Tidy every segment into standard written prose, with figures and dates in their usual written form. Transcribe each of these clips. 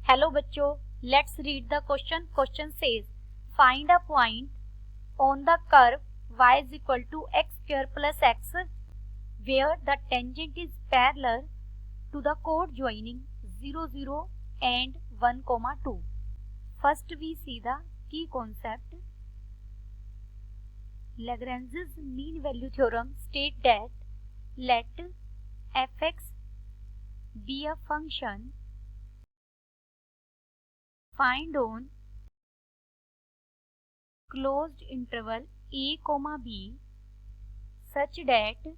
Hello बच्चों, let's read the question. Question says find a point on the curve y is equal to x square plus x where the tangent is parallel to the chord joining 0 0 and 1 2. First we see the key concept. Lagrange's mean value theorem state that let fx be a function find on closed interval a comma b such that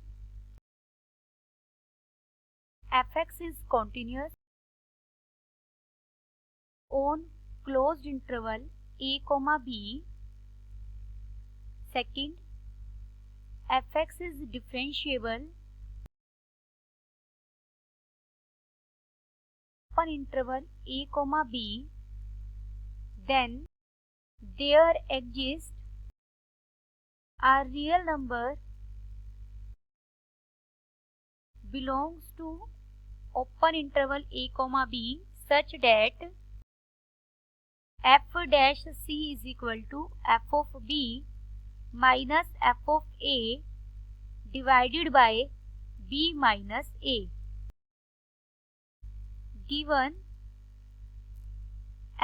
fx is continuous on closed interval a comma b. Second, fx is differentiable upon interval a comma b, then there exists a real number belongs to open interval a comma b such that f dash c is equal to f of b minus f of a divided by b minus a. Given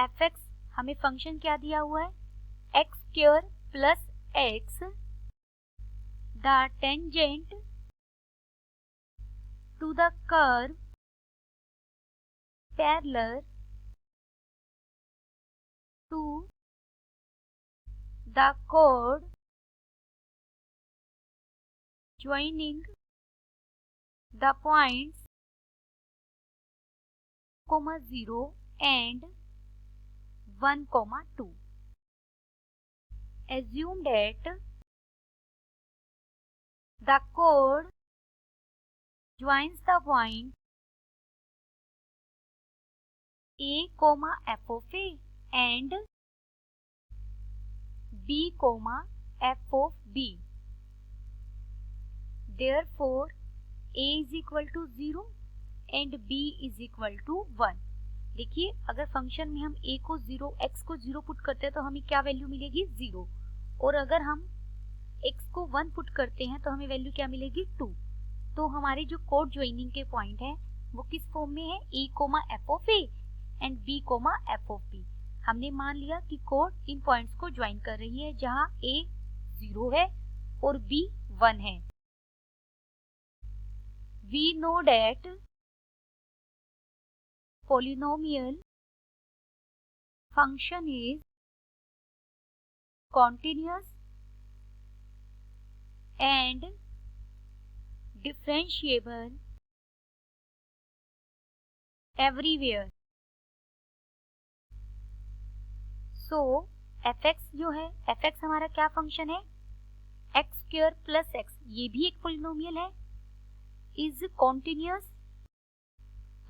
fx हमें function क्या दिया हुआ है, x square plus x, the tangent to the curve parallel to the chord joining the points 0 and 1 2. Assume that the chord joins the point a f of a and b f of b. Therefore, a is equal to 0 and b is equal to 1. देखिए, अगर function में हम a को 0, x को 0 put करते हैं तो हमें क्या वैल्यू मिलेगी, 0. और अगर हम x को 1 पुट करते हैं तो हमें वैल्यू क्या मिलेगी, 2. तो हमारे जो कोड ज्वाइनिंग के पॉइंट है वो किस फॉर्म में है, a f of a and b f of b. हमने मान लिया कि कोड इन पॉइंट्स को ज्वाइन कर रही है जहां a 0 है और b 1 है. We know that polynomial function is continuous and differentiable everywhere. So fx जो है, fx हमारा क्या फंक्शन है, x स्क्वायर प्लस x, ये भी एक पोलिनोमियल है, इज कॉन्टिन्यूस,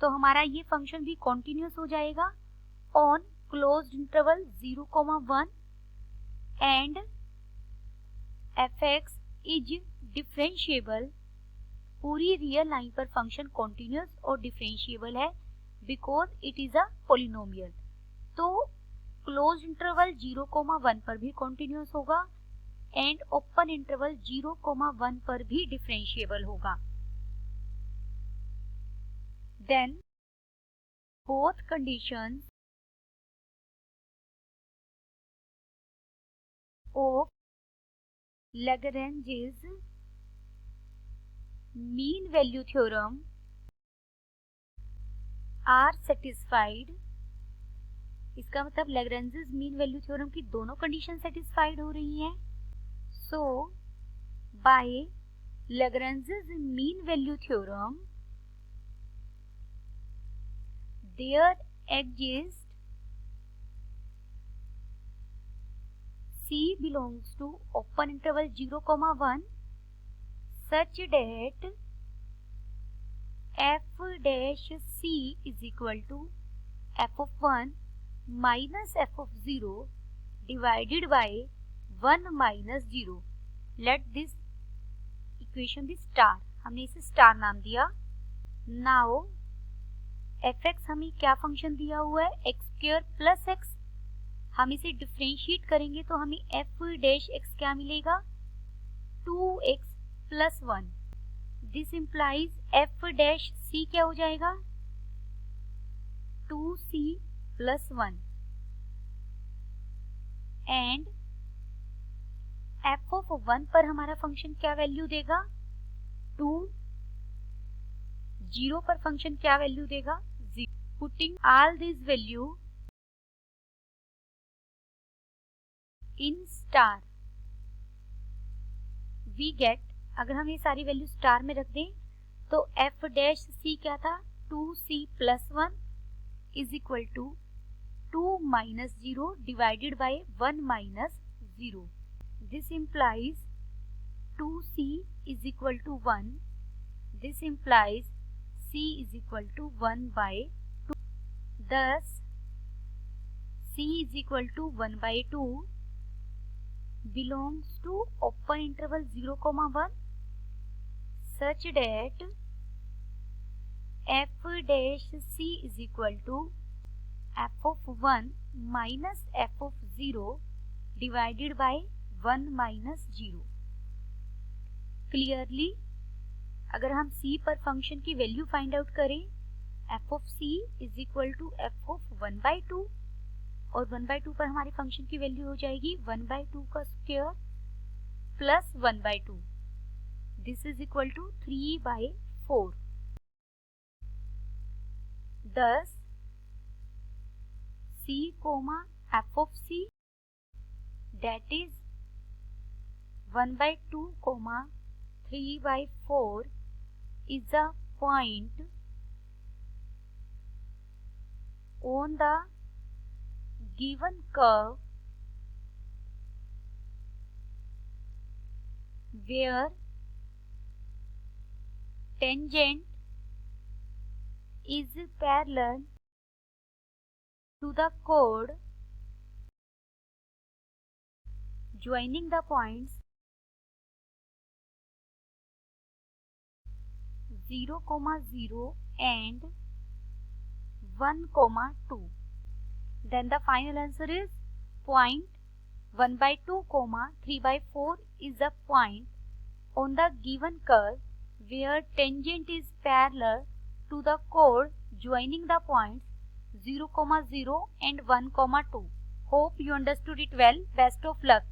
तो हमारा ये फंक्शन भी कॉन्टिन्यूस हो जाएगा on closed interval 0 1 and fx is differentiable. पूरी रियल लाइन पर फंक्शन कॉन्टिन्यूस और डिफरेंशिएबल है because it is a polynomial. तो क्लोज्ड इंटरवल 0 1 पर भी कॉन्टिन्यूस होगा एंड ओपन इंटरवल 0 1 पर भी डिफरेंशिएबल होगा. Then both conditions of Lagrange's mean value theorem are satisfied. इसका मतलब Lagrange's mean value theorem की दोनों कंडीशन सेटिस्फाइड हो रही हैं. So by Lagrange's mean value theorem there exists c belongs to open interval 0 1 such that f dash c is equal to f of 1 minus f of 0 divided by 1 minus 0. Let this equation be star. हमने इसे star नाम दिया. Now fx हमें क्या function दिया हुआ है, x square plus x. हम इसे डिफ्रेंशिएट करेंगे तो हमें f डैश x क्या मिलेगा, 2x plus 1। This implies f dash c क्या हो जाएगा, 2c plus 1 and f of 1 पर हमारा फंक्शन क्या वैल्यू देगा, 2, 0 पर फंक्शन क्या वैल्यू देगा, 0। Putting all this value in star we get, अगर हम ये सारी वैल्यू स्टार में रख दें तो f डैश c क्या था, 2c plus 1 is equal to 2 minus 0 divided by 1 minus 0। This implies 2c is equal to 1. This implies c is equal to 1 by 2. Thus, c is equal to 1 by 2 belongs to open interval 0, 1 such that f dash c is equal to f of 1 minus f of 0 divided by 1 minus 0। Clearly अगर हम c पर function की value find out करें, f of c is equal to f of 1 by 2 और 1 by 2 पर हमारे function की value हो जाएगी 1 बाई 2 का square plus 1 by 2। This is equal to 3 by 4। Thus c comma f of c that is 1 by 2 comma 3 by 4 is a point on the given curve where tangent is parallel to the chord joining the points 0, 0 and 1, 2. Then the final answer is point 1 by 2, 3 by 4 is a point on the given curve where tangent is parallel to the chord joining the points 0, 0 and 1, 2. Hope you understood it well. Best of luck.